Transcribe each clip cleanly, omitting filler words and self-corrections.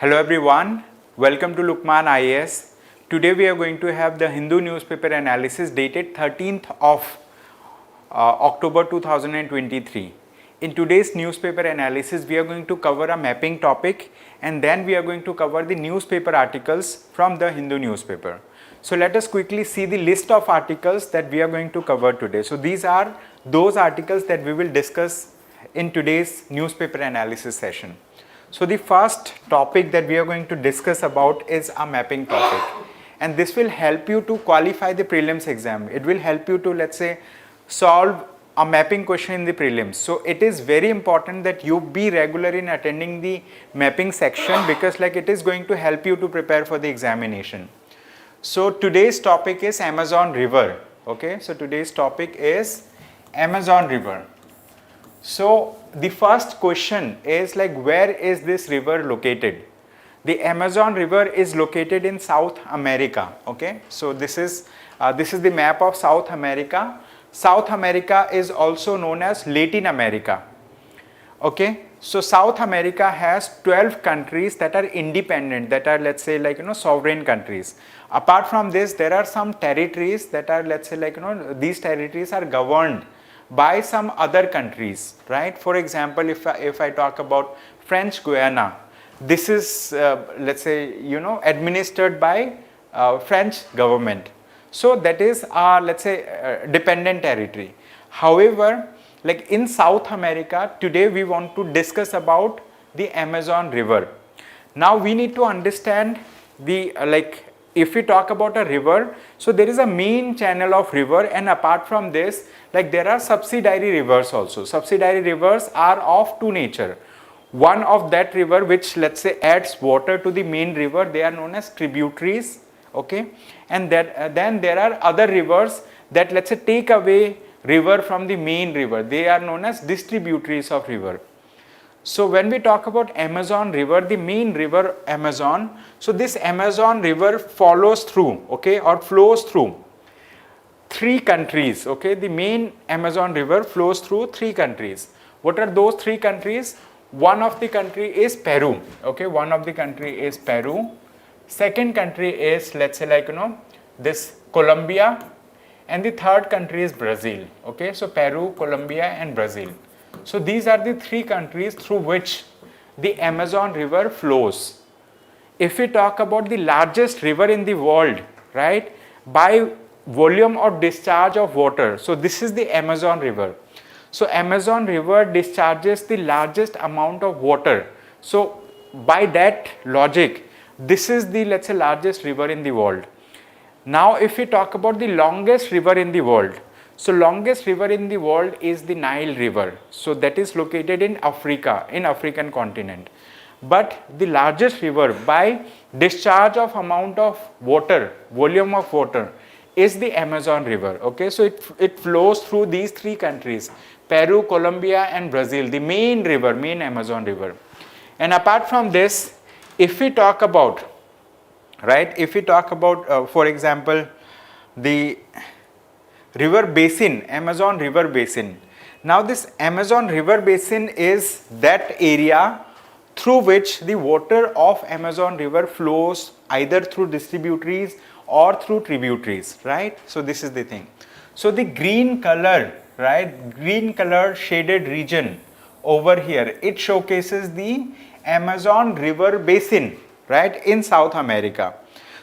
Hello everyone, welcome to Lukmaan IAS. Today we are going to have the Hindu newspaper analysis dated 13th of October 2023. In today's newspaper analysis, we are going to cover a mapping topic and then we are going to cover the newspaper articles from the Hindu newspaper. So let us quickly see the list of articles that we are going to cover today. So these are those articles that we will discuss in today's newspaper analysis session. So the first topic that we are going to discuss about is a mapping topic, and this will help you to qualify the prelims exam. It will help you to, let's say, solve a mapping question in the prelims. So it is very important that you be regular in attending the mapping section, because it is going to help you to prepare for the examination. So today's topic is Amazon River. Okay, so today's topic is Amazon River. So the first question is where is this river located? The Amazon River is located in South America. Okay, so this is the map of South America. South America is also known as Latin America. Okay, so South America has 12 countries that are independent, that are, let's say, sovereign countries. Apart from this, there are some territories that are, let's say, these territories are governed by some other countries, right? For example, if I talk about French Guiana, this is let's say, administered by French government. So that is let's say dependent territory. However, in South America, today we want to discuss about the Amazon River. Now we need to understand the if we talk about a river, so there is a main channel of river, and apart from this, there are subsidiary rivers also. Subsidiary rivers are of two nature. One of that river, which, let's say, adds water to the main river, they are known as tributaries. Okay, and then there are other rivers that, let's say, take away river from the main river. They are known as distributaries of river. So when we talk about Amazon River, the main river Amazon, so this Amazon River follows through, okay, or flows through 3 countries. Okay, the main Amazon River flows through 3 countries. What are those 3 countries? One of the country is Peru. Okay, one of the country is Peru. Second country is, let's say, this Colombia, and the third country is Brazil. Okay, so Peru, Colombia and Brazil. So these are the 3 countries through which the Amazon River flows. If we talk about the largest river in the world, right, by volume or discharge of water, so this is the Amazon River. So Amazon River discharges the largest amount of water. So by that logic, this is the, let's say, largest river in the world. Now if we talk about the longest river in the world, so longest river in the world is the Nile River. So that is located in Africa, in African continent. But the largest river by discharge of amount of water, volume of water, is the Amazon River. Okay, so it flows through these 3 countries, Peru, Colombia and Brazil, the main river, main Amazon River. And apart from this, if we talk about, right, if we talk about for example, the river basin, Amazon River Basin. Now this Amazon River Basin is that area through which the water of Amazon River flows either through distributaries or through tributaries, right? So this is the thing. So the green color, right, green color shaded region over here, it showcases the Amazon River Basin, right, in South America.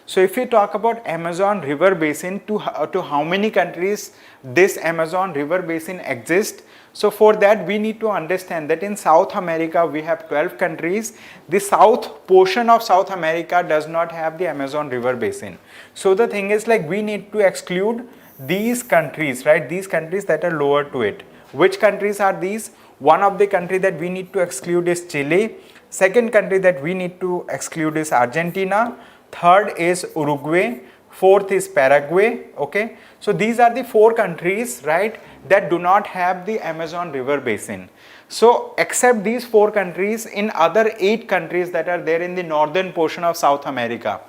So if we talk about Amazon River Basin, to how many countries this Amazon River Basin exists, so for that we need to understand that in South America we have 12 countries. The south portion of South America does not have the Amazon River Basin. So the thing is, we need to exclude these countries, right, these countries that are lower to it. Which countries are these? One of the country that we need to exclude is Chile. Second country that we need to exclude is Argentina. Third is Uruguay. Fourth is Paraguay. Okay, so these are the 4 countries, right, that do not have the Amazon River Basin. So except these 4 countries, in other 8 countries that are there in the northern portion of South America,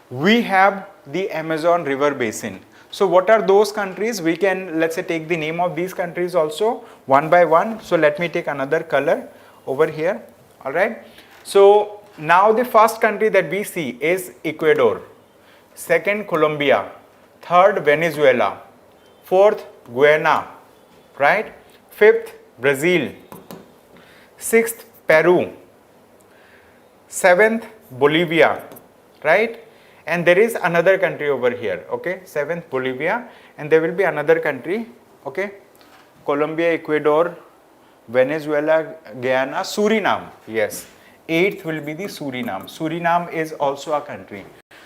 we have the Amazon River Basin. So what are those countries? We can, let's say, take the name of these countries also one by one. So let me take another color over here. All right, so Now the first country that we see is Ecuador, second Colombia, third Venezuela, fourth Guyana, right? Fifth Brazil, sixth Peru, seventh Bolivia, right? And there is another country over here, okay? Seventh Bolivia, and there will be another country, okay? Colombia, Ecuador, Venezuela, Guyana, Suriname, yes. Eighth will be the Suriname. Suriname is also a country.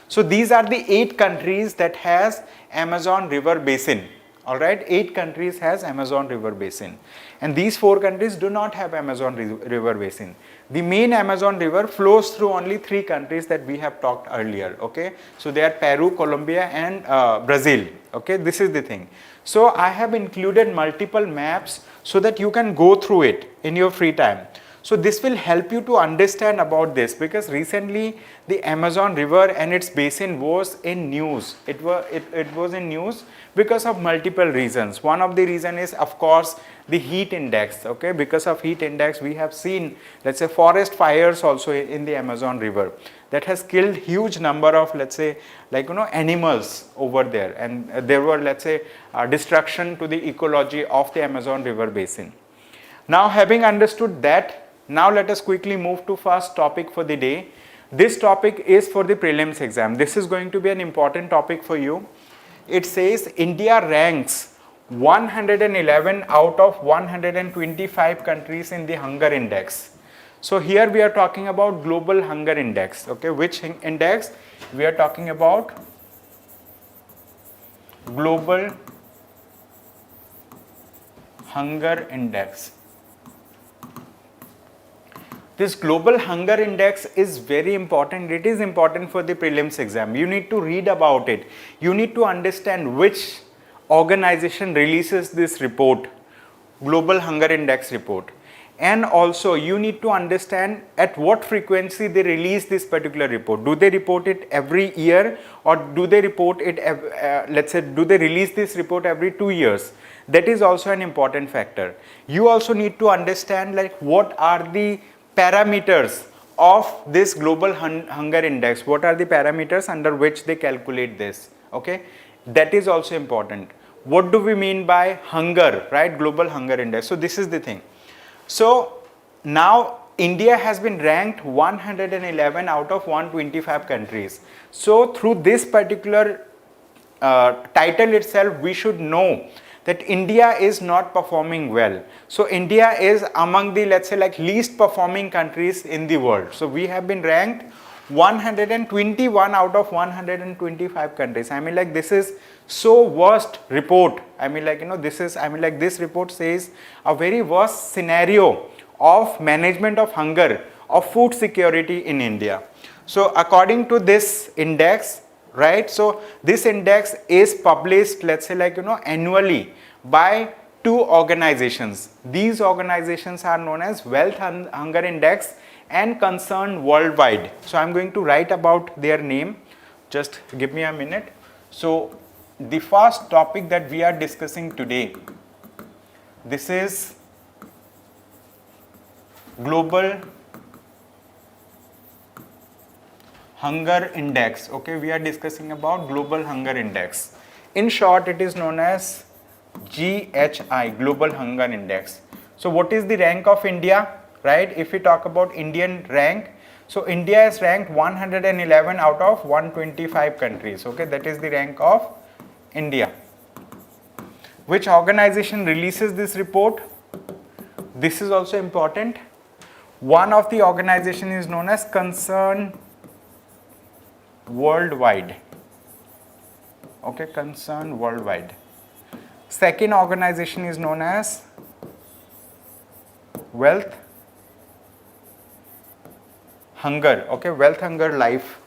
So these are the 8 countries that has Amazon River Basin. All right, 8 countries has Amazon River Basin, and these 4 countries do not have Amazon River Basin. The main Amazon River flows through only 3 countries that we have talked earlier. Okay, so they are Peru, Colombia, and Brazil. Okay, this is the thing. So I have included multiple maps so that you can go through it in your free time. So this will help you to understand about this, because recently the Amazon River and its basin was in news. It was in news because of multiple reasons. One of the reason is, of course, the heat index. Okay, because of heat index we have seen, let's say, forest fires also in the Amazon River that has killed huge number of, let's say, like, animals over there, and there were, let's say, destruction to the ecology of the Amazon River basin. Now, having understood that, now let us quickly move to first topic for the day. This topic is for the prelims exam. This is going to be an important topic for you. It says India ranks 111 out of 125 countries in the hunger index. So here we are talking about global hunger index. Okay, which index? We are talking about global hunger index. This global hunger index is very important. It is important for the prelims exam. You need to read about it. You need to understand which organization releases this report, global hunger index report. And also you need to understand at what frequency they release this particular report. Do they report it every year, or do they report it, let's say, do they release this report every 2 years? That is also an important factor. You also need to understand, like, what are the parameters of this global hunger index. What are the parameters under which they calculate this? Okay, that is also important. What do we mean by hunger, right? Global hunger index. So this is the thing. So now India has been ranked 111 out of 125 countries. So through this particular title itself, we should know that India is not performing well. So India is among the, let's say, like, least performing countries in the world. So we have been ranked 121 out of 125 countries. I mean, like, this is so worst report. I mean, like, this report says a very worst scenario of management of hunger, of food security in India. So according to this index, right, so this index is published, let's say, like, annually by 2 organizations. These organizations are known as Wealth Hunger Index and Concern Worldwide. So I'm going to write about their name. Just give me a minute. So the first topic that we are discussing today, this is global hunger index. Okay, we are discussing about global hunger index. In short, it is known as GHI, global hunger index. So what is the rank of India, right? If we talk about Indian rank, so India is ranked 111 out of 125 countries. Okay, that is the rank of India. Which organization releases this report? This is also important. One of the organization is known as Concern Worldwide. Okay, Concern Worldwide. Second organization is known as Wealth Hunger. Okay, Wealth Hunger Life.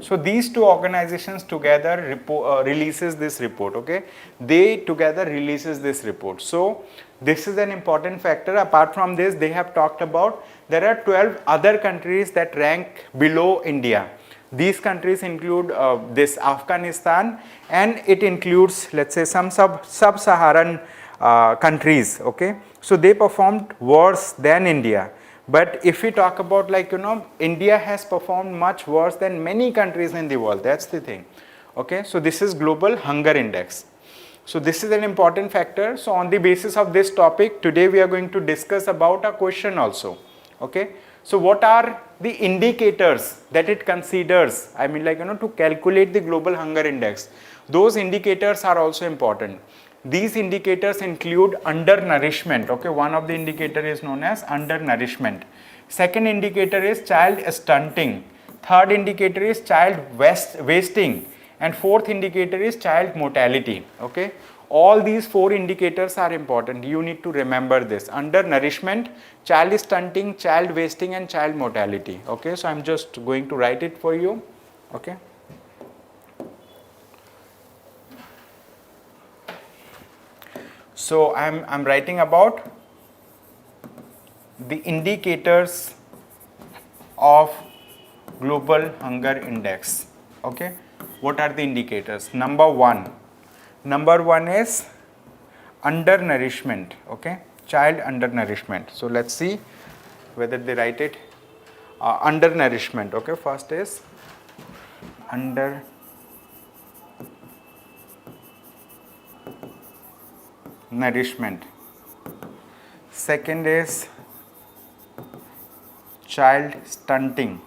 So these 2 organizations together releases this report. Okay, they together releases this report. So this is an important factor. Apart from this, they have talked about there are 12 other countries that rank below India. These countries include this Afghanistan, and it includes, let's say, some sub-Saharan countries. Okay, so they performed worse than India. But if we talk about India has performed much worse than many countries in the world. That's the thing. Okay, so this is global hunger index. So this is an important factor. So on the basis of this topic, today we are going to discuss about a question also. Okay, so what are the indicators that it considers? I mean to calculate the global hunger index. Those indicators are also important. These indicators include undernourishment. Okay, one of the indicator is known as undernourishment. Second indicator is child stunting. Third indicator is child wasting. And fourth indicator is child mortality. Okay, all these four indicators are important. You need to remember this: undernourishment, child stunting, child wasting, and child mortality. Okay, so I'm just going to write it for you. Okay. So I'm writing about the indicators of global hunger index. Okay, what are the indicators? Number one is undernourishment. Okay, child undernourishment. So let's see whether they write it. Undernourishment. Okay, first is undernourishment. Second is child stunting.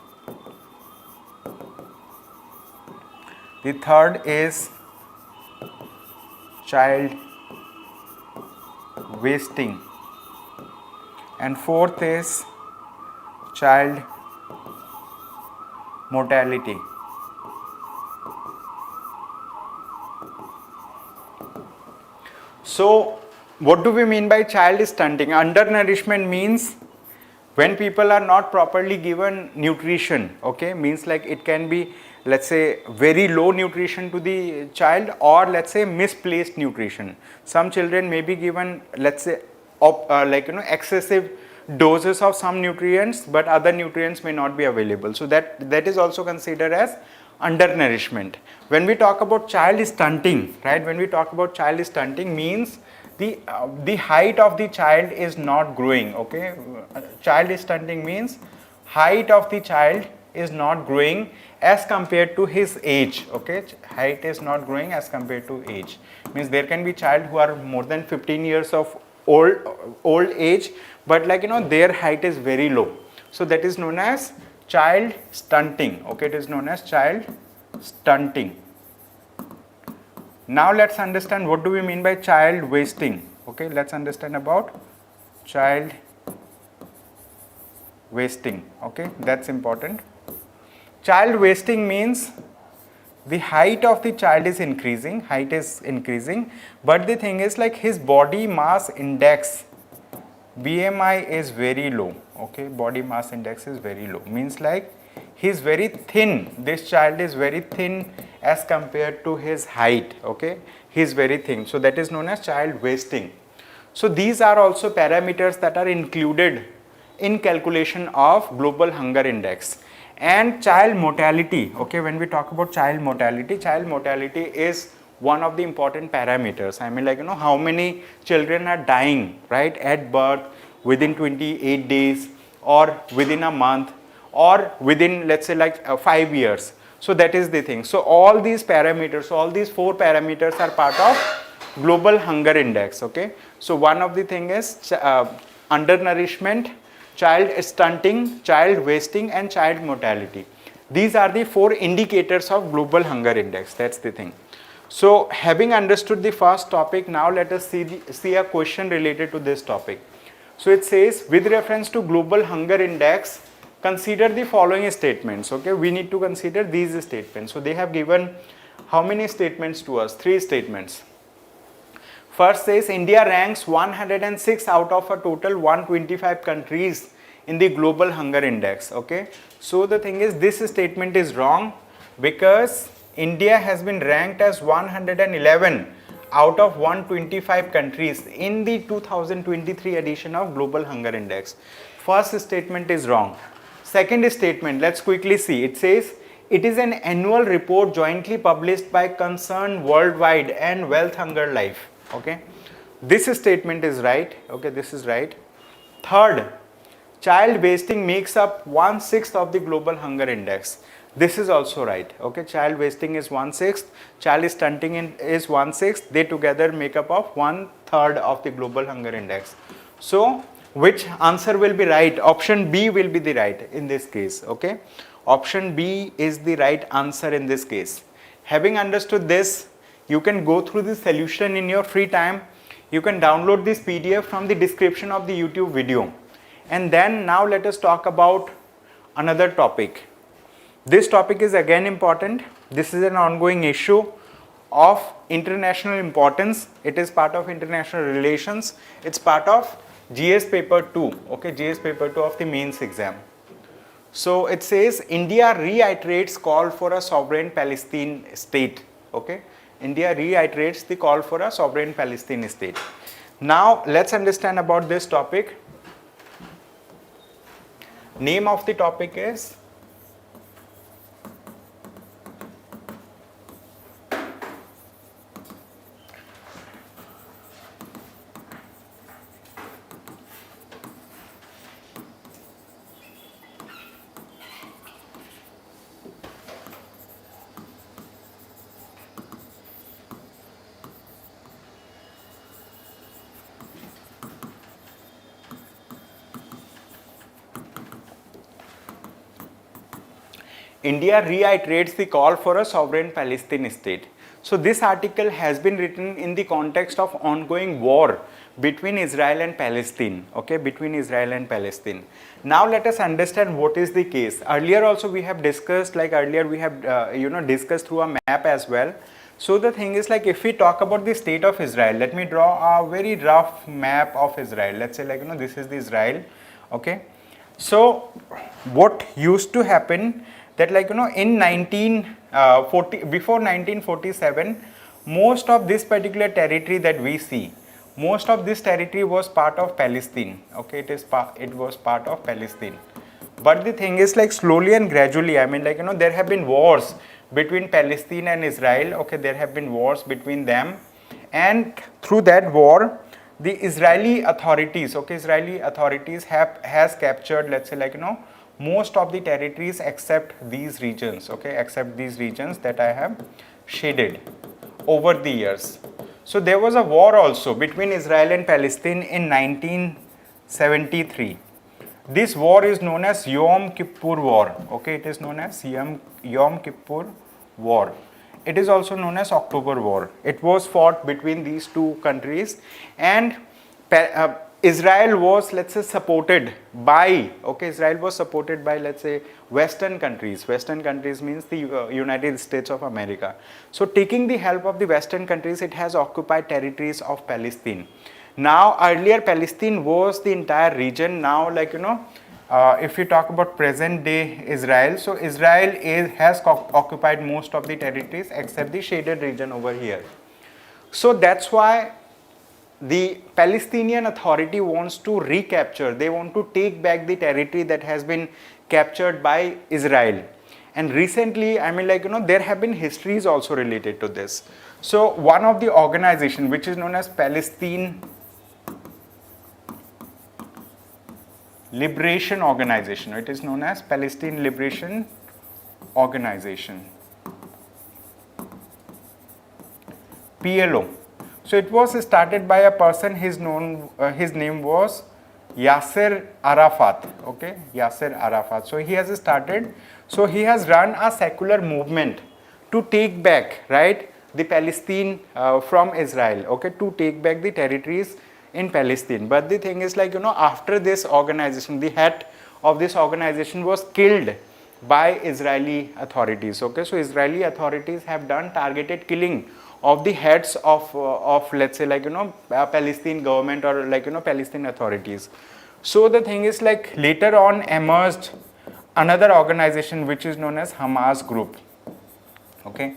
The third is child wasting, and fourth is child mortality. So what do we mean by child stunting? Undernourishment means when people are not properly given nutrition. Okay, means like it can be, let's say, very low nutrition to the child, or let's say misplaced nutrition. Some children may be given, let's say, excessive doses of some nutrients, but other nutrients may not be available. So that is also considered as undernourishment. When we talk about child stunting, right? When we talk about child stunting means the height of the child is not growing. Okay, child stunting means height of the child is not growing as compared to his age. Okay, height is not growing as compared to age. Means there can be child who are more than 15 years of old age, but their height is very low. So that is known as child stunting. Okay, it is known as child stunting. Now let's understand what do we mean by child wasting. Okay, let's understand about child wasting. Okay, that's important. Child wasting means the height of the child is increasing, but the thing is his body mass index, BMI, is very low. Okay, body mass index is very low, means he is very thin. This child is very thin as compared to his height. Okay, he is very thin. So that is known as child wasting. So these are also parameters that are included in calculation of global hunger index. And child mortality. Okay, when we talk about child mortality is one of the important parameters. I mean how many children are dying, right, at birth, within 28 days, or within a month, or within, let's say, 5 years. So that is the thing. So all these parameters, all these four parameters are part of global hunger index. Okay, so one of the thing is undernourishment, child stunting, child wasting, and child mortality. These are the four indicators of global hunger index. That's the thing. So having understood the first topic, now let us see a question related to this topic. So it says, with reference to global hunger index, consider the following statements. Okay, we need to consider these statements. So they have given how many statements to us? 3 statements. First says India ranks 106 out of a total 125 countries in the global hunger index. Okay, so the thing is, this statement is wrong because India has been ranked as 111 out of 125 countries in the 2023 edition of global hunger index. First statement is wrong. Second statement, let's quickly see. It says it is an annual report jointly published by Concerned Worldwide and Wealth Hunger Life. Okay, this statement is right. Okay, this is right. Third, child wasting makes up 1/6 of the global hunger index. This is also right. Okay, child wasting is 1/6, child stunting is 1/6. They together make up of 1/3 of the global hunger index. So which answer will be right? Option B will be the right in this case. Okay, option B is the right answer in this case. Having understood this, you can go through the solution in your free time. You can download this PDF from the description of the YouTube video. And then now let us talk about another topic. This topic is again important. This is an ongoing issue of international importance. It is part of international relations. It's part of GS paper 2. Okay, GS paper 2 of the mains exam. So it says India reiterates call for a sovereign Palestine state. Okay, India reiterates the call for a sovereign Palestine state. Now let's understand about this topic. Name of the topic is India reiterates the call for a sovereign Palestine state. So this article has been written in the context of ongoing war between Israel and Palestine. Okay, between Israel and Palestine. Now let us understand what is the case. Earlier also we have discussed, like earlier we have discussed through a map as well. So the thing is, like, if we talk about the state of Israel, let me draw a very rough map of Israel. Let's say, like, this is the Israel. Okay, so what used to happen that, like, in 1940, before 1947, most of this particular territory that we see, most of this territory was part of Palestine. Okay, it was part of Palestine. But the thing is, like, slowly and gradually, I mean, like, there have been wars between Palestine and Israel. Okay, there have been wars between them, and through that war, the Israeli authorities, okay, Israeli authorities has captured, let's say, like, most of the territories except these regions. Okay, except these regions that I have shaded over the years. So there was a war also between Israel and Palestine in 1973. This war is known as Yom Kippur War. Okay, it is known as Yom Kippur War. It is also known as October War. It was fought between these two countries, and Israel was, let's say, supported by, Israel was supported by, let's say, Western countries. Western countries means the United States of America. So taking the help of the Western countries, it has occupied territories of Palestine. Now, earlier Palestine was the entire region. Now, like, if you talk about present day Israel, so Israel has occupied most of the territories except the shaded region over here. So that's why the Palestinian Authority wants to recapture, they want to take back the territory that has been captured by Israel. And recently, I mean, like, there have been histories also related to this. So one of the organization which is known as Palestine Liberation Organization, it is known as Palestine Liberation Organization, PLO. So it was started by a person, his name was Yasser Arafat. Okay, Yasser Arafat. So he has started, so he has run a secular movement to take back, right, the Palestine from Israel. Okay, to take back the territories in Palestine. But the thing is, like, after this organization, the head of this organization was killed by Israeli authorities. Okay, so Israeli authorities have done targeted killing of the heads of let's say, like, Palestine government or, like, Palestine authorities. So the thing is, like, later on emerged another organization which is known as Hamas group. Okay,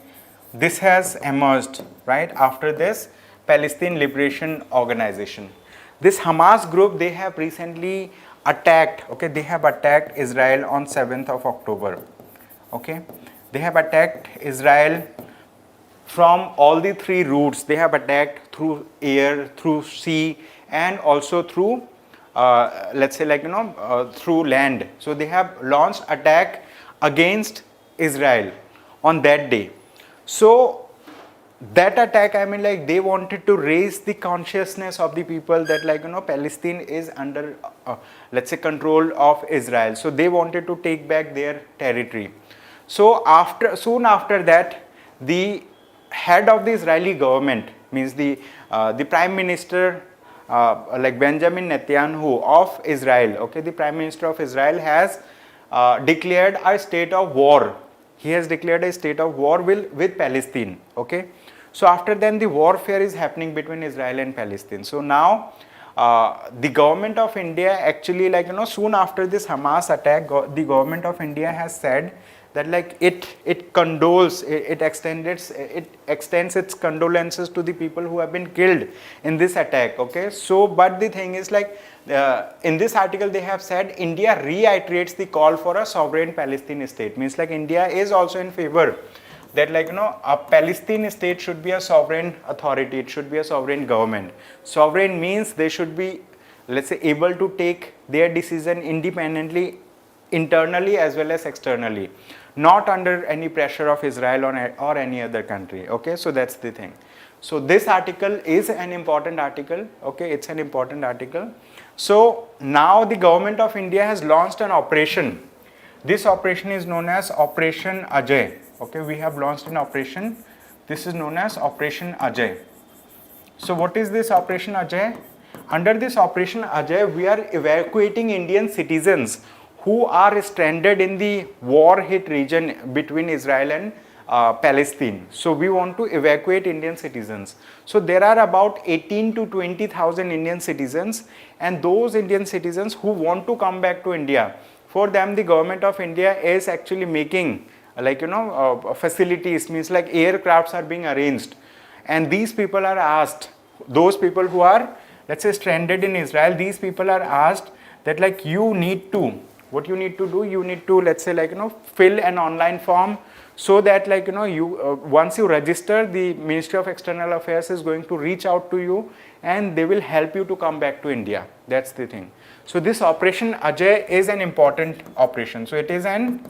this has emerged right after this Palestine Liberation Organization. This Hamas group, they have recently attacked, okay, they have attacked Israel on 7th of October. Okay, they have attacked Israel from all the three routes. They have attacked through air, through sea, and also through let's say like through land. So they have launched attack against Israel on that day. So that attack, I mean, like they wanted to raise the consciousness of the people that like Palestine is under let's say control of Israel. So they wanted to take back their territory. So soon after that, the head of the Israeli government, means the prime minister like Benjamin Netanyahu of Israel, okay, the prime minister of Israel has declared a state of war. He has declared a state of war with Palestine, okay. So after then the warfare is happening between Israel and Palestine. So now the government of India actually like soon after this Hamas attack, the government of India has said that like it condoles, it extends its condolences to the people who have been killed in this attack, okay. So but the thing is like in this article they have said India reiterates the call for a sovereign Palestine state, means like India is also in favor that like a Palestine state should be a sovereign authority, it should be a sovereign government. Sovereign means they should be, let's say, able to take their decision independently, internally as well as externally, not under any pressure of Israel or any other country, okay. So that's the thing. So this article is an important article, okay, it's an important article. So now the government of India has launched an operation. This operation is known as Operation Ajay, okay. We have launched an operation, this is known as Operation Ajay. So what is this Operation Ajay? Under this Operation Ajay, we are evacuating Indian citizens who are stranded in the war-hit region between Israel and Palestine. So we want to evacuate Indian citizens. So there are about 18 to 20,000 Indian citizens, and those Indian citizens who want to come back to India, for them the government of India is actually making like facilities, means like aircrafts are being arranged, and these people are asked, those people who are, let's say, stranded in Israel, these people are asked that like you need to, what you need to do, you need to, let's say, like fill an online form, so that like you once you register, the Ministry of External Affairs is going to reach out to you and they will help you to come back to India. That's the thing. So this Operation Ajay is an important operation. So it is an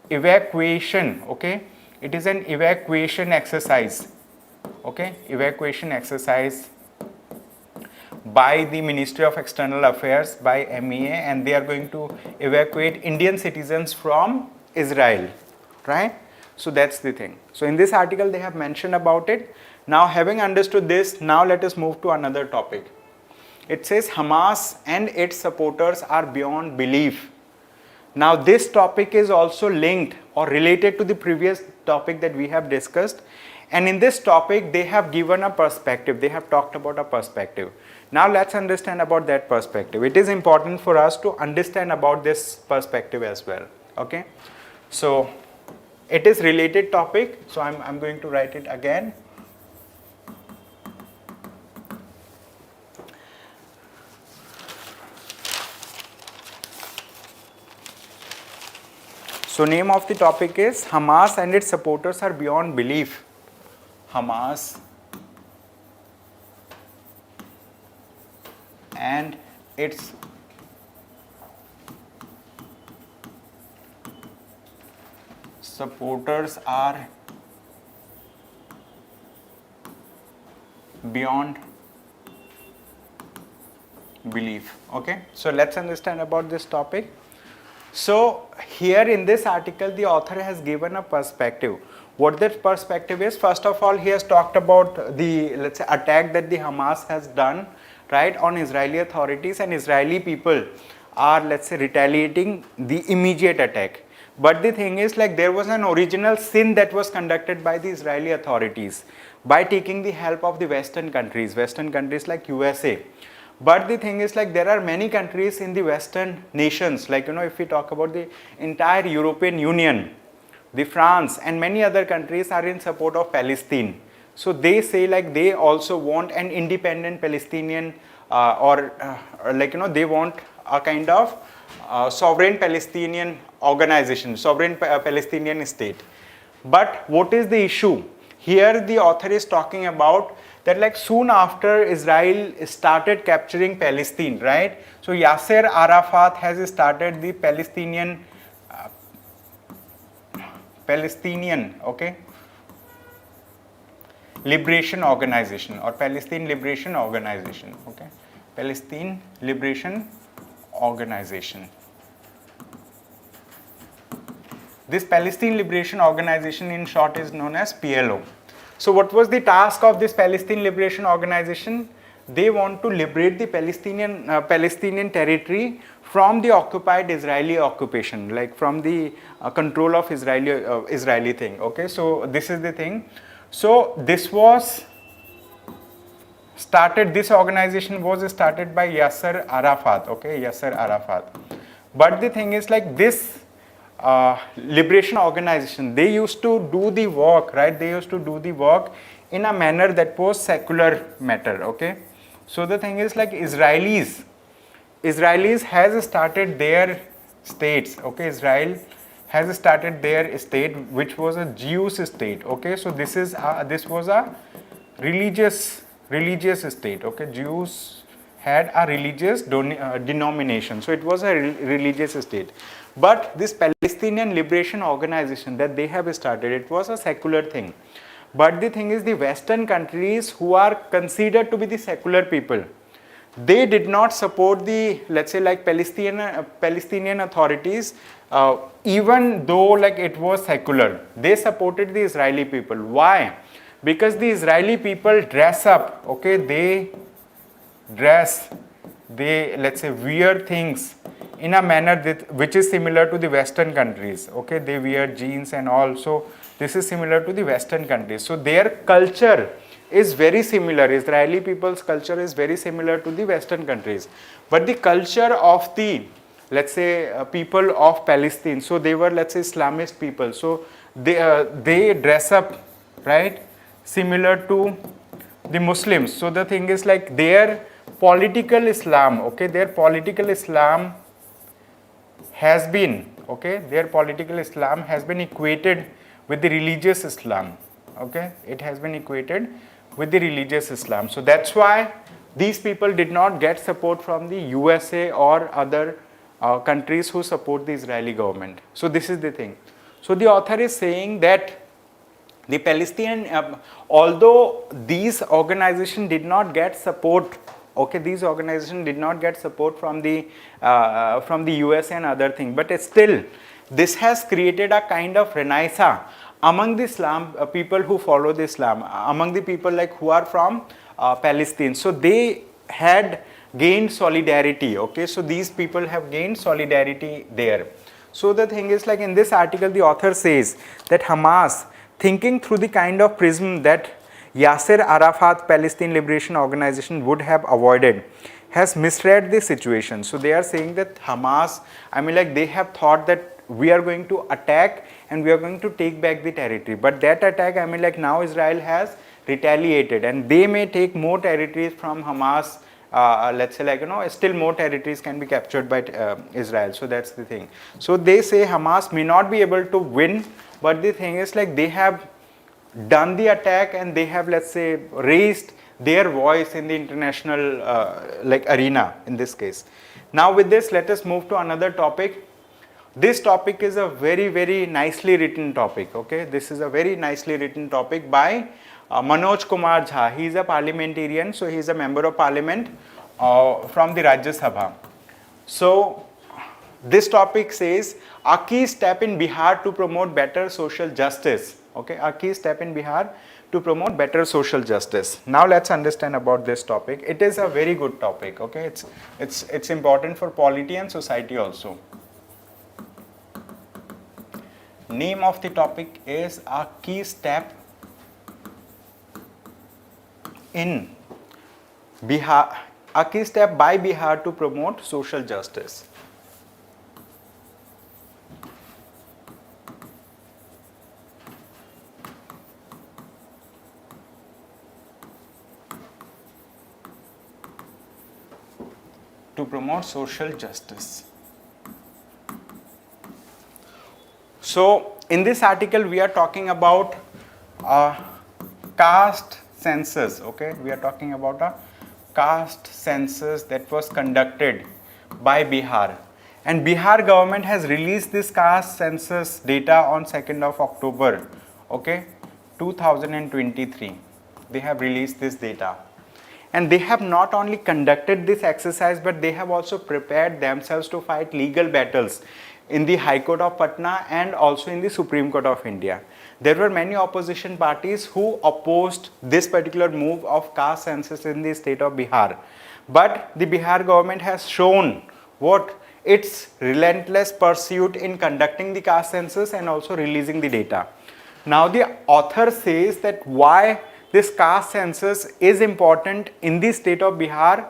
evacuation, okay, it is an evacuation exercise, okay, evacuation exercise by the Ministry of External Affairs, by MEA, and they are going to evacuate Indian citizens from Israel, right? So that's the thing. So in this article they have mentioned about it. Now having understood this, now let us move to another topic. It says Hamas and its supporters are beyond belief. Now this topic is also linked or related to the previous topic that we have discussed, and in this topic they have given a perspective, they have talked about a perspective. Now let's understand about that perspective. It is important for us to understand about this perspective as well, okay. So it is related topic, so I'm going to write it again. So name of the topic is Hamas and its supporters are beyond belief. Hamas and its supporters are beyond belief, okay. So let's understand about this topic. So here in this article the author has given a perspective. What that perspective is, first of all he has talked about the, let's say, attack that the Hamas has done, right, on Israeli authorities, and Israeli people are, let's say, retaliating the immediate attack. But the thing is, like, there was an original sin that was conducted by the Israeli authorities by taking the help of the Western countries like USA. But the thing is, like, there are many countries in the Western nations, like, if we talk about the entire European Union, the France and many other countries are in support of Palestine. So they say like they also want an independent Palestinian they want a kind of sovereign Palestinian organization, sovereign Palestinian state. But what is the issue? Here the author is talking about that like soon after Israel started capturing Palestine, right? So Yasser Arafat has started the Palestinian, okay, Liberation Organization or Palestine Liberation Organization, okay, Palestine Liberation Organization. This Palestine Liberation Organization in short is known as PLO. So what was the task of this Palestine Liberation Organization? They want to liberate the Palestinian territory from the occupied Israeli occupation, like from the control of Israeli thing. Okay, so this is the thing. So this was started. This organization was started by Yasser Arafat. Okay, Yasser Arafat. But the thing is like this liberation organization, they used to do the work, right? They used to do the work in a manner that was secular matter. Okay, so the thing is like Israelis has started their states. Okay, Israel has started their state, which was a Jewish state. Okay, so this was a religious state. Okay, Jews had a religious denomination, so it was a religious state. But this Palestinian Liberation Organization that they have started, it was a secular thing. But the thing is, the Western countries who are considered to be the secular people, they did not support the, let's say, like Palestinian authorities, even though like it was secular. They supported the Israeli people. Why? Because the Israeli people dress up. Okay, they let's say wear things in a manner which is similar to the Western countries. Okay, they wear jeans and all. So this is similar to the Western countries. So their culture is very similar. Israeli people's culture is very similar to the Western countries. But the culture of the, let's say, people of Palestine, so they were, let's say, Islamist people. So they dress up, right, similar to the Muslims. So the thing is like their political Islam, okay, their political Islam has been, okay, their political Islam has been equated with the religious Islam. Okay, it has been equated with the religious Islam. So that's why these people did not get support from the USA or other countries who support the Israeli government. So this is the thing. So the author is saying that the Palestinian, although these organizations did not get support, okay, these organizations did not get support from the USA and other thing, but still this has created a kind of renaissance among the Islam people who follow the Islam, among the people like who are from Palestine. So they had gained solidarity. Okay, so these people have gained solidarity there. So the thing is like in this article the author says that Hamas, thinking through the kind of prism that Yasser Arafat Palestine Liberation Organization would have avoided, has misread the situation. So they are saying that Hamas, I mean like they have thought that we are going to attack and we are going to take back the territory. But that attack, I mean like now Israel has retaliated and they may take more territories from Hamas. Let's say like, you know, still more territories can be captured by Israel. So that's the thing. So they say Hamas may not be able to win, but the thing is like they have done the attack and they have, let's say, raised their voice in the international like arena in this case. Now with this, let us move to another topic. This topic is a very nicely written topic. Okay, this is a very nicely written topic by Manoj Kumar Jha. He is a parliamentarian, so he is a member of parliament from the Rajya Sabha. So this topic says a key step in Bihar to promote better social justice. Okay, a key step in Bihar to promote better social justice. Now let's understand about this topic. It is a very good topic. Okay, it's important for polity and society also. Name of the topic is a key step in Bihar, a key step by Bihar to promote social justice. To promote social justice. So in this article we are talking about caste census. Okay, we are talking about a caste census that was conducted by Bihar, and Bihar government has released this caste census data on 2nd of October, okay, 2023. They have released this data, and they have not only conducted this exercise, but they have also prepared themselves to fight legal battles in the High Court of Patna and also in the Supreme Court of India. There were many opposition parties who opposed this particular move of caste census in the state of Bihar. But the Bihar government has shown what its relentless pursuit in conducting the caste census and also releasing the data. Now the author says that why this caste census is important in the state of Bihar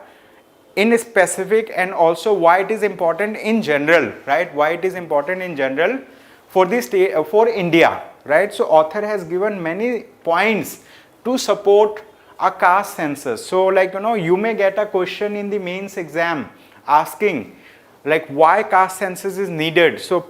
in specific, and also why it is important in general, right? Why it is important in general for the state, for India, right? So author has given many points to support a caste census. So like, you may get a question in the mains exam asking like why caste census is needed. So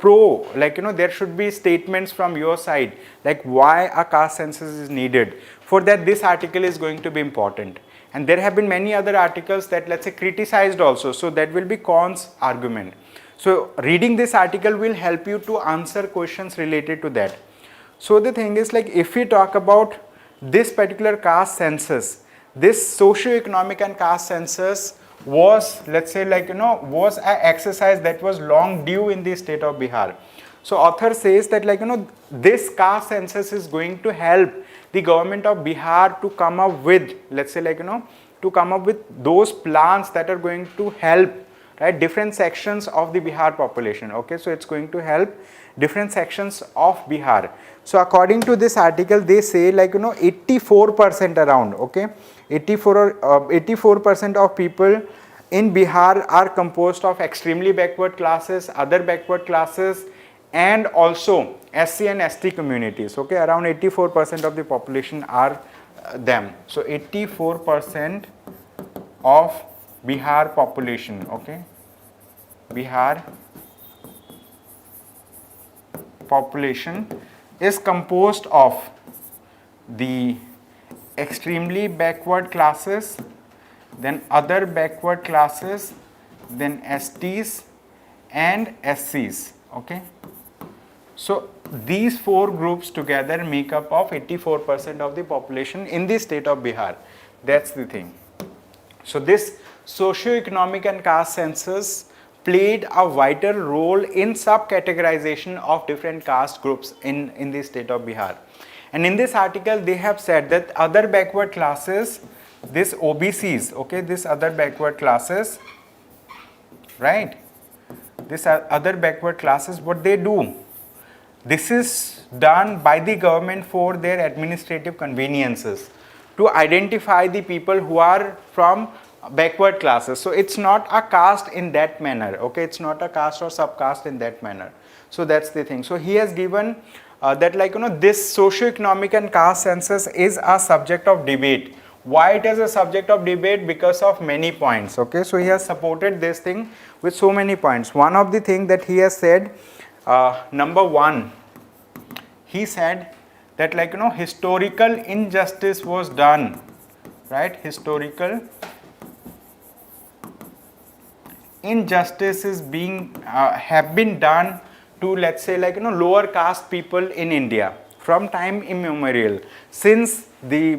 there should be statements from your side like why a caste census is needed. For that, this article is going to be important. And there have been many other articles that, let's say, criticized also. So that will be Kahn's argument. So reading this article will help you to answer questions related to that. So the thing is, like, if we talk about this particular caste census, this socio-economic and caste census was, let's say, like, was an exercise that was long due in the state of Bihar. So author says that, like, this caste census is going to help the government of Bihar to come up with, let's say, like, to come up with those plans that are going to help, right, different sections of the Bihar population. Okay, so it's going to help different sections of Bihar. So according to this article, they say, like, 84% around, okay, 84% of people in Bihar are composed of extremely backward classes, other backward classes, and also SC and ST communities. Okay, around 84% of the population are them. So 84% of Bihar population, okay, Bihar population is composed of the extremely backward classes, then other backward classes, then STs and SCs. Okay, so these four groups together make up of 84% of the population in the state of Bihar. That's the thing. So this socio-economic and caste census played a vital role in sub-categorization of different caste groups in the state of Bihar. And in this article, they have said that other backward classes, this OBCs, okay, this other backward classes, right, this other backward classes, what they do, this is done by the government for their administrative conveniences to identify the people who are from backward classes. So it's not a caste in that manner, okay, it's not a caste or subcaste in that manner. So that's the thing. So he has given that, like, this socio-economic and caste census is a subject of debate. Why it is a subject of debate? Because of many points. Okay, so he has supported this thing with so many points. One of the things that he has said, number one, he said that, like, historical injustice was done, right? Historical injustice is being have been done to, let's say, like, lower caste people in India from time immemorial, since the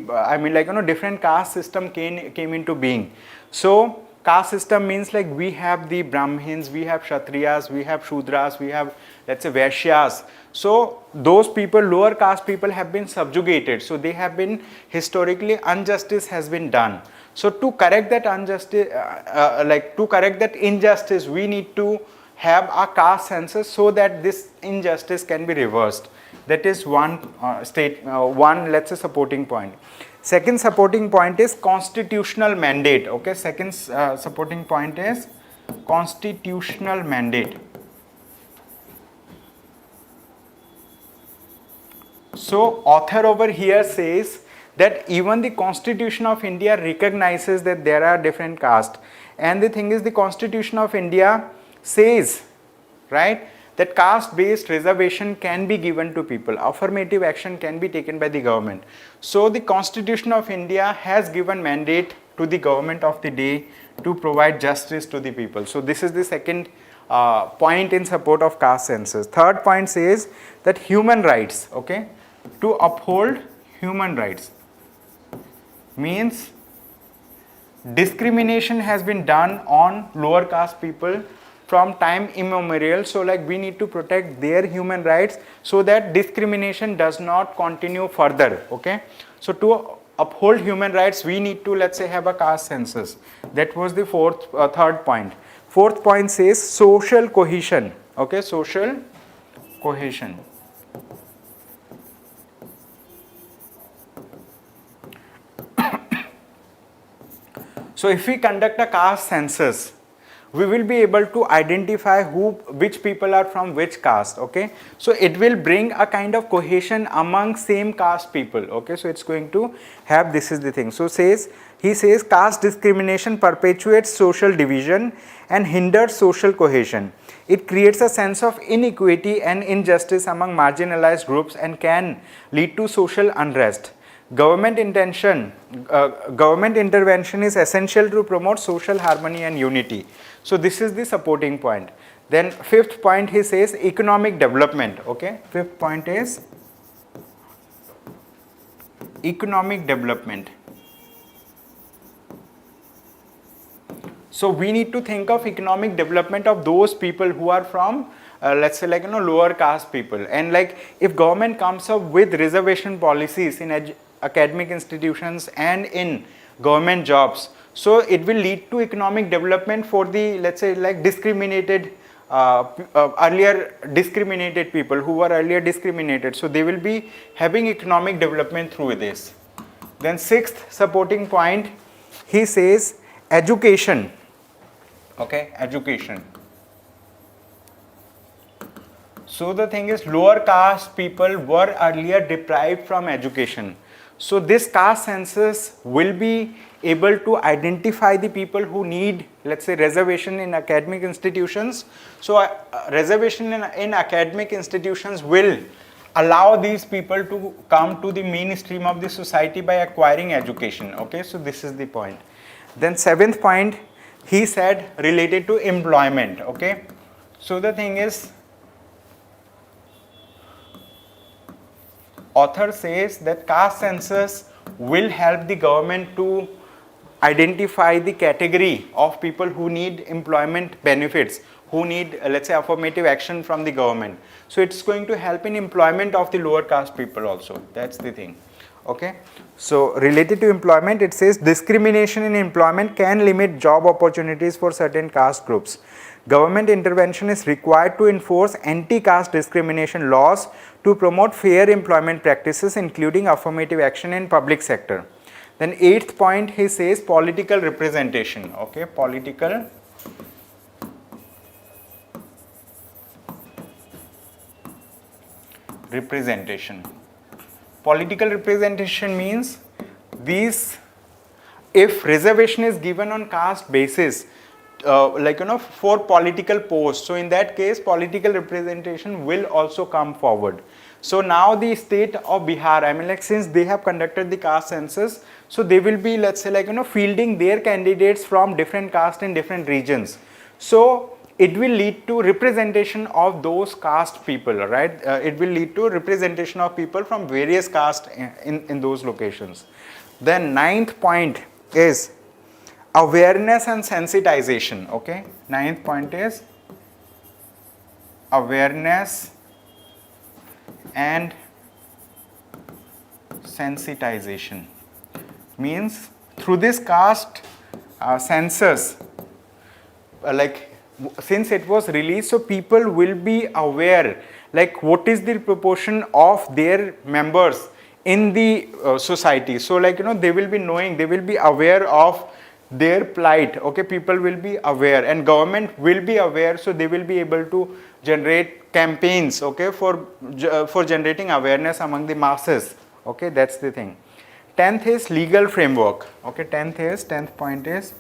different caste system came into being. So caste system means, like, we have the Brahmins, we have Kshatriyas, we have Shudras, we have, let's say, Vaishyas. So those people, lower caste people, have been subjugated. So they have been, historically, injustice has been done. So to correct that injustice, we need to have a caste census so that this injustice can be reversed. That is one let's say, supporting point. Second supporting point is constitutional mandate. Okay, second supporting point is constitutional mandate. So author over here says that even the Constitution of India recognizes that there are different castes, and the thing is, the Constitution of India says, right, that caste based reservation can be given to people, affirmative action can be taken by the government. So the Constitution of India has given mandate to the government of the day to provide justice to the people. So this is the second point in support of caste census. Third point says that human rights, okay, to uphold human rights means discrimination has been done on lower caste people from time immemorial. So like we need to protect their human rights so that discrimination does not continue further, okay. So to uphold human rights we need to, let's say, have a caste census. That was the third point. Fourth point says social cohesion, okay, social cohesion. So if we conduct a caste census, we will be able to identify which people are from which caste, okay. So it will bring a kind of cohesion among same caste people, okay. So it's going to have, this is the thing. So he says caste discrimination perpetuates social division and hinders social cohesion. It creates a sense of inequity and injustice among marginalized groups and can lead to social unrest. Government intervention is essential to promote social harmony and unity. So this is the supporting point. Then fifth point he says economic development, okay. Fifth point is economic development. So we need to think of economic development of those people who are from let's say like lower caste people, and like if government comes up with reservation policies in academic institutions and in government jobs, so it will lead to economic development for the, let's say, like discriminated earlier discriminated people who were earlier discriminated, so they will be having economic development through this. Then sixth supporting point he says education, okay, education. So the thing is lower caste people were earlier deprived from education. So this caste census will be able to identify the people who need, let's say, reservation in academic institutions. So reservation in academic institutions will allow these people to come to the mainstream of the society by acquiring education, okay. So this is the point. Then seventh point he said related to employment, okay. So the thing is author says that caste census will help the government to identify the category of people who need employment benefits, who need, let's say, affirmative action from the government. So it's going to help in employment of the lower caste people also. That's the thing, okay. So related to employment it says discrimination in employment can limit job opportunities for certain caste groups. Government intervention is required to enforce anti-caste discrimination laws to promote fair employment practices, including affirmative action in public sector. Then eighth point he says political representation, okay, political representation. Political representation means these, if reservation is given on caste basis, for political posts, so in that case political representation will also come forward. So now the state of Bihar, I mean, like, since they have conducted the caste census, so they will be, let's say, fielding their candidates from different caste in different regions. So it will lead to representation of those caste people, right? It will lead to representation of people from various caste in those locations. Then ninth point is awareness and sensitization, okay. Ninth point is awareness and sensitization. Means through this caste census, since it was released, so people will be aware like what is the proportion of their members in the society. So they will be knowing, they will be aware of their plight, okay. People will be aware and government will be aware, so they will be able to generate campaigns, okay, for generating awareness among the masses, okay. That's the thing. 10th is legal framework, okay. 10th point is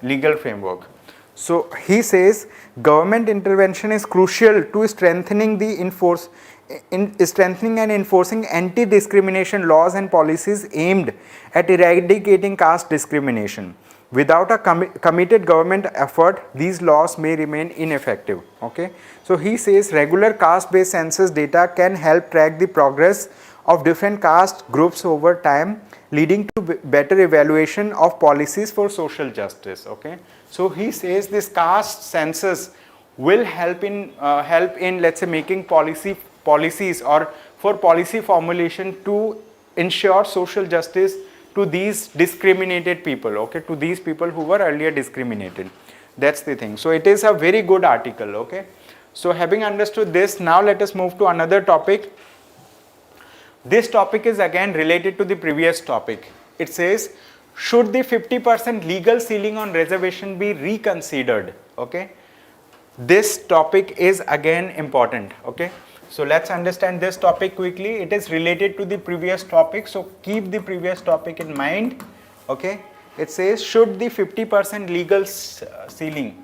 legal framework. So he says government intervention is crucial to strengthening and enforcing anti-discrimination laws and policies aimed at eradicating caste discrimination. Without a committed government effort, these laws may remain ineffective. Okay, so he says regular caste-based census data can help track the progress of different caste groups over time, leading to better evaluation of policies for social justice. Okay, so he says this caste census will help in let's say making policies or for policy formulation to ensure social justice to these discriminated people, okay, to these people who were earlier discriminated. That's the thing. So it is a very good article. Okay, so having understood this, now let us move to another topic. This topic is again related to the previous topic. It says, should the 50% legal ceiling on reservation be reconsidered? Okay, this topic is again important. Okay, so let's understand this topic quickly. It is related to the previous topic, so keep the previous topic in mind. Okay, it says, should the 50% legal ceiling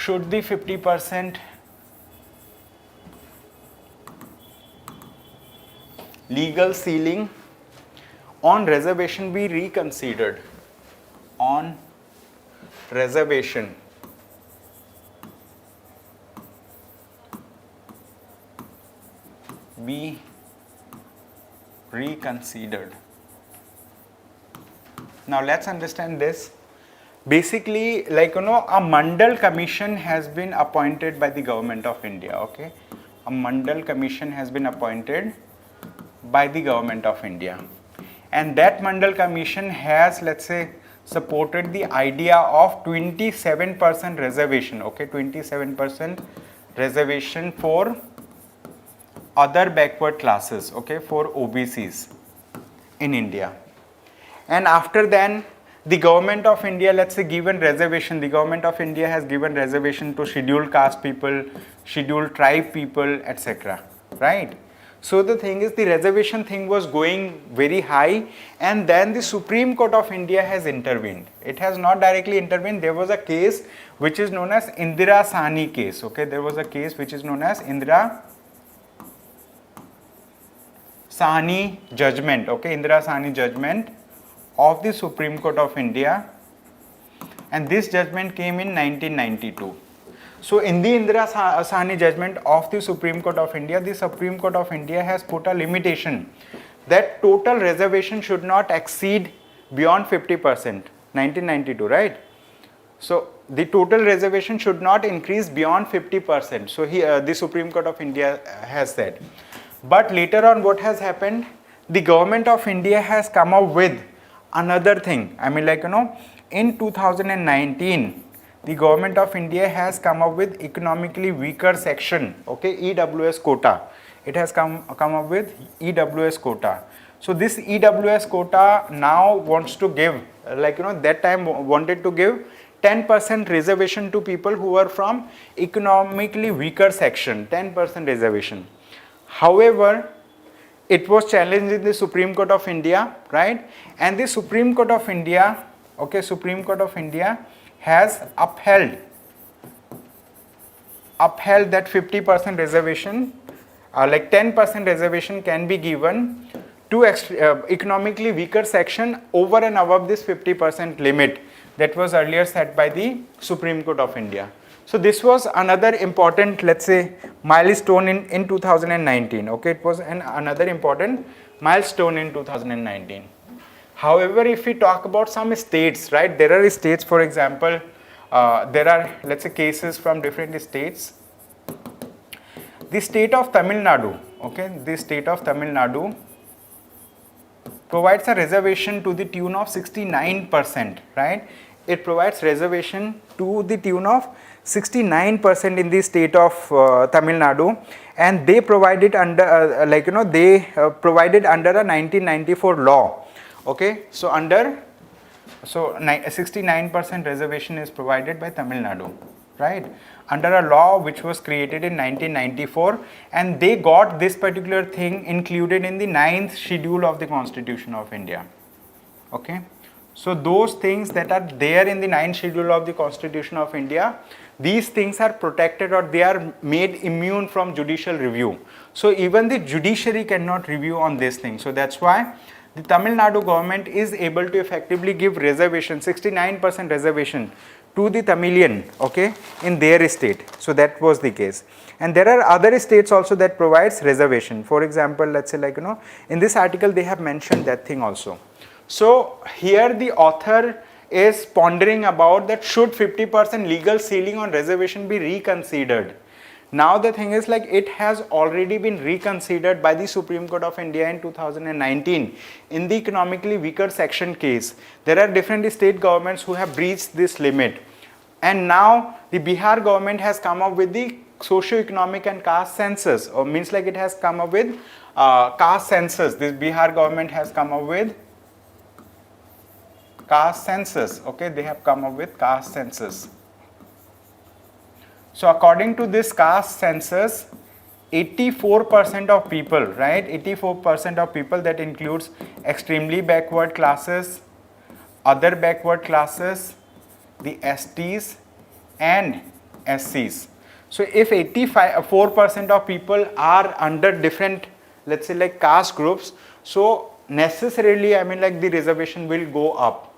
should the 50% legal ceiling on reservation be reconsidered? On reservation be reconsidered. Now let's understand this. Basically, like, a Mandal commission has been appointed by the government of India. Okay, a Mandal commission has been appointed by the government of India, and that Mandal commission has, let's say, supported the idea of 27% reservation. Okay, 27% reservation for other backward classes. Okay, for OBCs in India. And after then, the government of India, let's say, given reservation, the government of India has given reservation to scheduled caste people, scheduled tribe people, etc. Right? So the thing is, the reservation thing was going very high, and then the Supreme Court of India has intervened. It has not directly intervened. There was a case which is known as Indira Sahni case. Okay, there was a case which is known as Indira Sahni judgment. Okay, Indira Sahni judgment of the Supreme Court of India, and this judgment came in 1992. So in the Indira Sahni judgment of the Supreme Court of India, the Supreme Court of India has put a limitation that total reservation should not exceed beyond 50%. 1992, right? So the total reservation should not increase beyond 50%. So here the Supreme Court of India has said. But later on, what has happened? The government of India has come up with another thing. I mean, like, in 2019, the government of India has come up with economically weaker section, okay, EWS quota. It has come up with EWS quota. So this EWS quota now wants to give, like, that time wanted to give 10% reservation to people who are from economically weaker section, 10% reservation. However, it was challenged in the Supreme Court of India, right? And the Supreme Court of India, okay, Supreme Court of India has upheld that 50% reservation, like 10% reservation can be given to economically weaker section over and above this 50% limit that was earlier set by the Supreme Court of India. So this was another important, let's say, milestone in 2019. Okay, it was another important milestone in 2019. However, if we talk about some states, right, there are states, for example, there are, let's say, cases from different states. The state of Tamil Nadu, okay, the state of Tamil Nadu provides a reservation to the tune of 69%, right? It provides reservation to the tune of 69% in the state of Tamil Nadu, and they provided under provided under a 1994 law. Okay, so 69% reservation is provided by Tamil Nadu. right, under a law which was created in 1994, and they got this particular thing included in the 9th schedule of the Constitution of India. Okay, so those things that are there in the 9th schedule of the Constitution of India, these things are protected, or they are made immune from judicial review. So even the judiciary cannot review on this thing. So that's why the Tamil Nadu government is able to effectively give reservation, 69% reservation to the Tamilian, okay, in their state. So that was the case. And there are other states also that provides reservation. For example, let's say like, in this article they have mentioned that thing also. So here the author is pondering about that should 50% legal ceiling on reservation be reconsidered. Now the thing is like it has already been reconsidered by the Supreme Court of India in 2019 in the economically weaker section case. There are different state governments who have breached this limit, and now the Bihar government has come up with the socio-economic and caste census, or means like it has come up with caste census. This Bihar government has come up with caste census. Okay, they have come up with caste census. So according to this caste census, 84% of people, right, 84% of people, that includes extremely backward classes, other backward classes, the STs and SCs. So if 84% of people are under different, let's say like caste groups, so necessarily, I mean like the reservation will go up.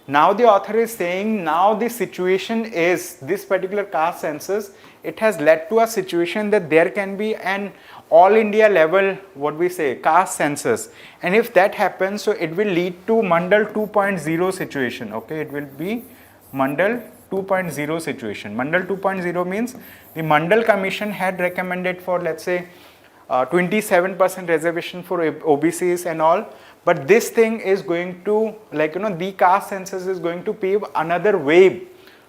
Now the author is saying, now the situation is, this particular caste census, it has led to a situation that there can be an all India level, what we say, caste census. And if that happens, so it will lead to Mandal 2.0 situation. Okay, it will be Mandal 2.0 situation. Mandal 2.0 means the Mandal Commission had recommended for, let's say, 27% reservation for OBCs and all. But this thing is going to, like, the caste census is going to pave another way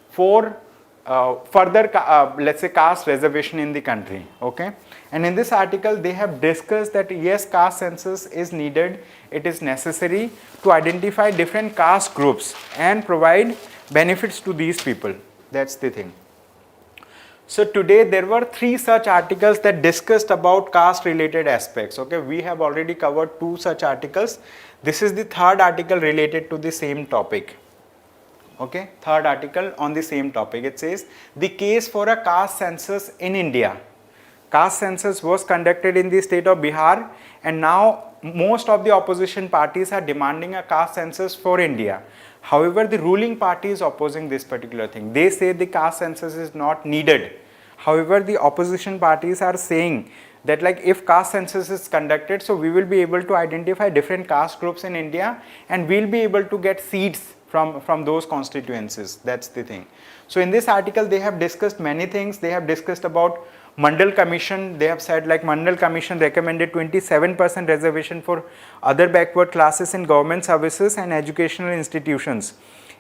for further, let's say, caste reservation in the country. Okay. And in this article, they have discussed that yes, caste census is needed. It is necessary to identify different caste groups and provide benefits to these people. That's the thing. So today there were 3 such articles that discussed about caste related aspects. Okay, we have already covered 2 such articles. This is the 3rd article related to the same topic. Okay, 3rd article on the same topic. It says the case for a caste census in India. Caste census was conducted in the state of Bihar, and now most of the opposition parties are demanding a caste census for India. However, the ruling party is opposing this particular thing. They say the caste census is not needed. However, the opposition parties are saying that like if caste census is conducted, so we will be able to identify different caste groups in India, and we'll be able to get seats from those constituencies. That's the thing. So in this article, they have discussed many things. They have discussed about Mandal Commission. They have said like Mandal Commission recommended 27% reservation for other backward classes in government services and educational institutions,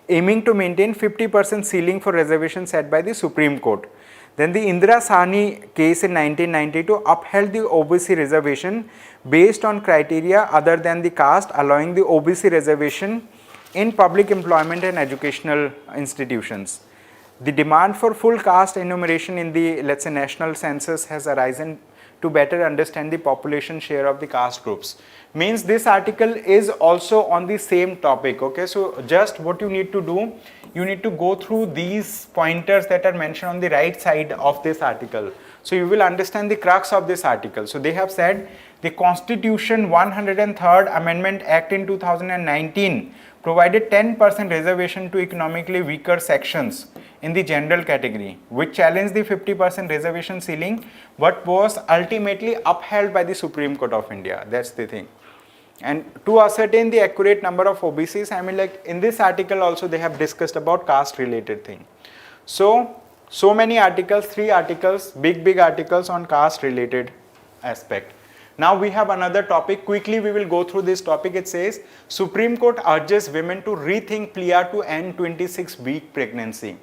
aiming to maintain 50% ceiling for reservation set by the Supreme Court. Then the Indira Sahni case in 1992 upheld the OBC reservation based on criteria other than the caste, allowing the OBC reservation in public employment and educational institutions. The demand for full caste enumeration in the, let's say, national census has arisen to better understand the population share of the caste groups. Means this article is also on the same topic. Okay, so just what you need to do, you need to go through these pointers that are mentioned on the right side of this article. So you will understand the crux of this article. So they have said the Constitution 103rd Amendment Act in 2019 provided 10% reservation to economically weaker sections in the general category, which challenged the 50% reservation ceiling, but was ultimately upheld by the Supreme Court of India. That's the thing. And to ascertain the accurate number of OBCs, I mean like in this article also they have discussed about caste related thing. So many articles, 3 articles, big articles on caste related aspect. Now we have another topic. Quickly we will go through this topic. It says Supreme Court urges women to rethink plea to end 26-week pregnancy.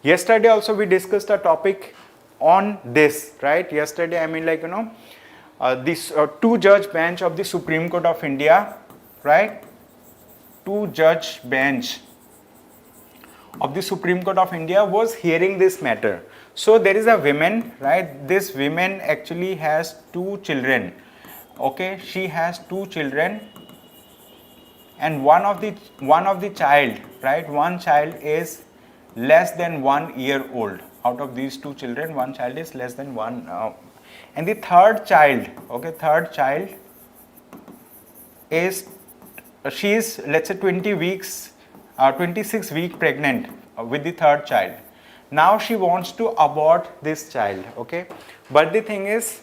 Yesterday also we discussed a topic on this, right? Yesterday, I mean like, this 2-judge bench of the Supreme Court of India, right? 2-judge bench of the Supreme Court of India was hearing this matter. So there is a woman, right? This woman actually has 2 children. Okay, she has 2 children, and one of the child, right? One child is less than 1 year old. Out of these 2 children, one child is less than and the third child, okay, third child is, she is, let's say, 20 weeks, 26 week pregnant with the third child. Now she wants to abort this child, okay, but the thing is,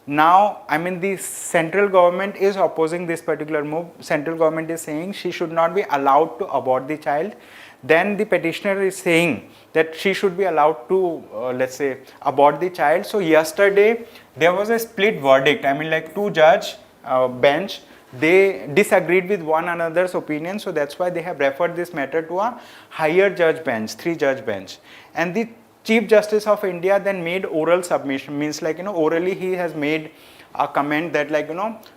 now, I mean, the central government is opposing this particular move. Central government is saying she should not be allowed to abort the child. Then the petitioner is saying that she should be allowed to, let's say, abort the child. So yesterday there was a split verdict. I mean, like 2 judge bench, they disagreed with one another's opinion. So that's why they have referred this matter to a higher judge bench, 3 judge bench. And the Chief Justice of India then made oral submission, means like, orally he has made a comment that, like,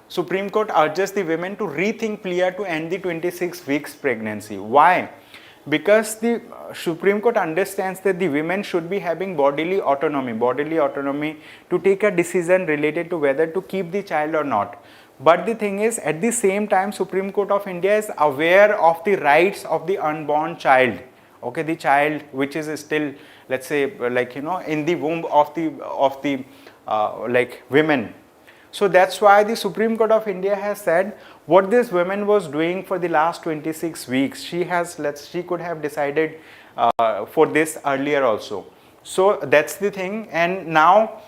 Supreme Court urges the women to rethink plea to end the 26 weeks pregnancy. Why? Because the Supreme Court understands that the women should be having bodily autonomy to take a decision related to whether to keep the child or not. But the thing is, at the same time, Supreme Court of India is aware of the rights of the unborn child. Okay, the child which is still, let's say, like, in the womb of the like women. So that's why the Supreme Court of India has said what this woman was doing for the last 26 weeks. She could have decided for this earlier also. So that's the thing. And now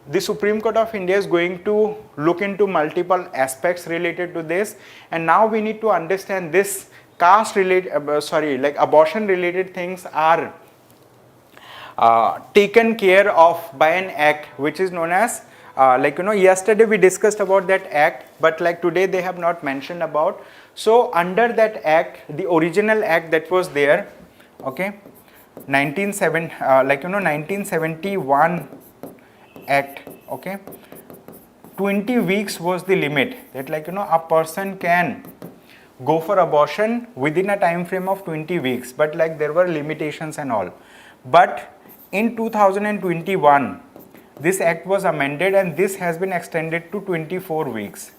the Supreme Court of India is going to look into multiple aspects related to this. And now we need to understand this caste related, like abortion related things are taken care of by an act which is known as, yesterday we discussed about that act, but like today they have not mentioned about. So under that act, the original act that was there, okay, 1971 act, okay, 20 weeks was the limit that, like, a person can go for abortion within a time frame of 20 weeks, but like there were limitations and all. But in 2021 this act was amended and this has been extended to 24 weeks,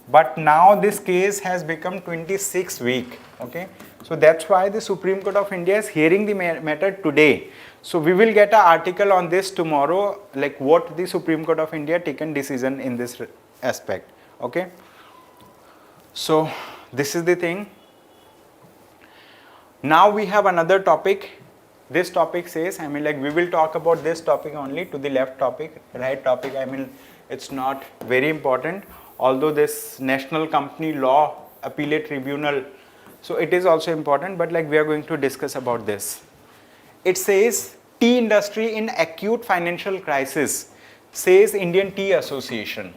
but now this case has become 26 week. Okay, so that's why the Supreme Court of India is hearing the matter today. So we will get an article on this tomorrow, like what the Supreme Court of India taken decision in this aspect. Okay, so this is the thing. Now we have another topic. This topic says, I mean, like we will talk about this topic only. To the left topic, right topic, I mean, it's not very important, although this National Company Law Appellate Tribunal, so it is also important, but like we are going to discuss about this. It says tea industry in acute financial crisis, says Indian Tea Association.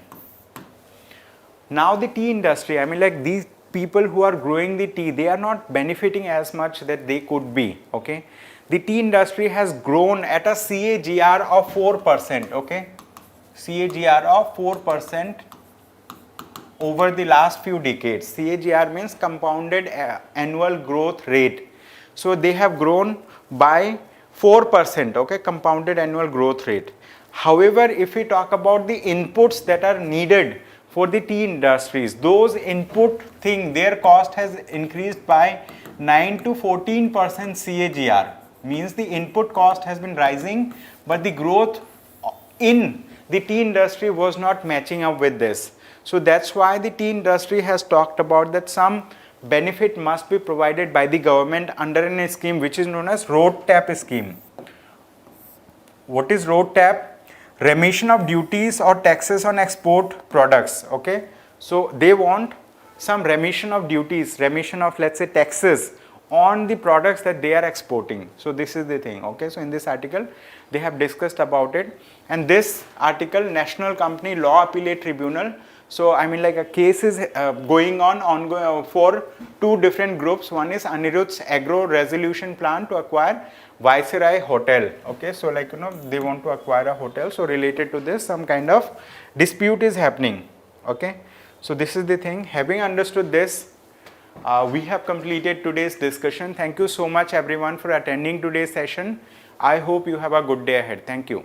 Now the tea industry, I mean, like these people who are growing the tea, they are not benefiting as much that they could be. Okay, the tea industry has grown at a CAGR of 4%. Okay, CAGR of 4% over the last few decades. CAGR means compounded annual growth rate. So they have grown by 4%. Okay, compounded annual growth rate. However, if we talk about the inputs that are needed for the tea industries, those input thing, their cost has increased by 9 to 14% CAGR. Means the input cost has been rising, but the growth in the tea industry was not matching up with this. So that's why the tea industry has talked about that some benefit must be provided by the government under a scheme which is known as road tap scheme. What is road tap? Remission of duties or taxes on export products. Okay, so they want some remission of duties, remission of, let's say, taxes on the products that they are exporting. So this is the thing. Okay, so in this article they have discussed about it, and this article, National Company Law Appellate Tribunal. So I mean, like a case is going on for 2 different groups. One is Anirudh's Agro Resolution Plan to acquire Viceroy Hotel. Okay, so like, they want to acquire a hotel. So related to this, some kind of dispute is happening. Okay, so this is the thing. Having understood this, We have completed today's discussion. Thank you so much everyone for attending today's session. I hope you have a good day ahead. Thank you.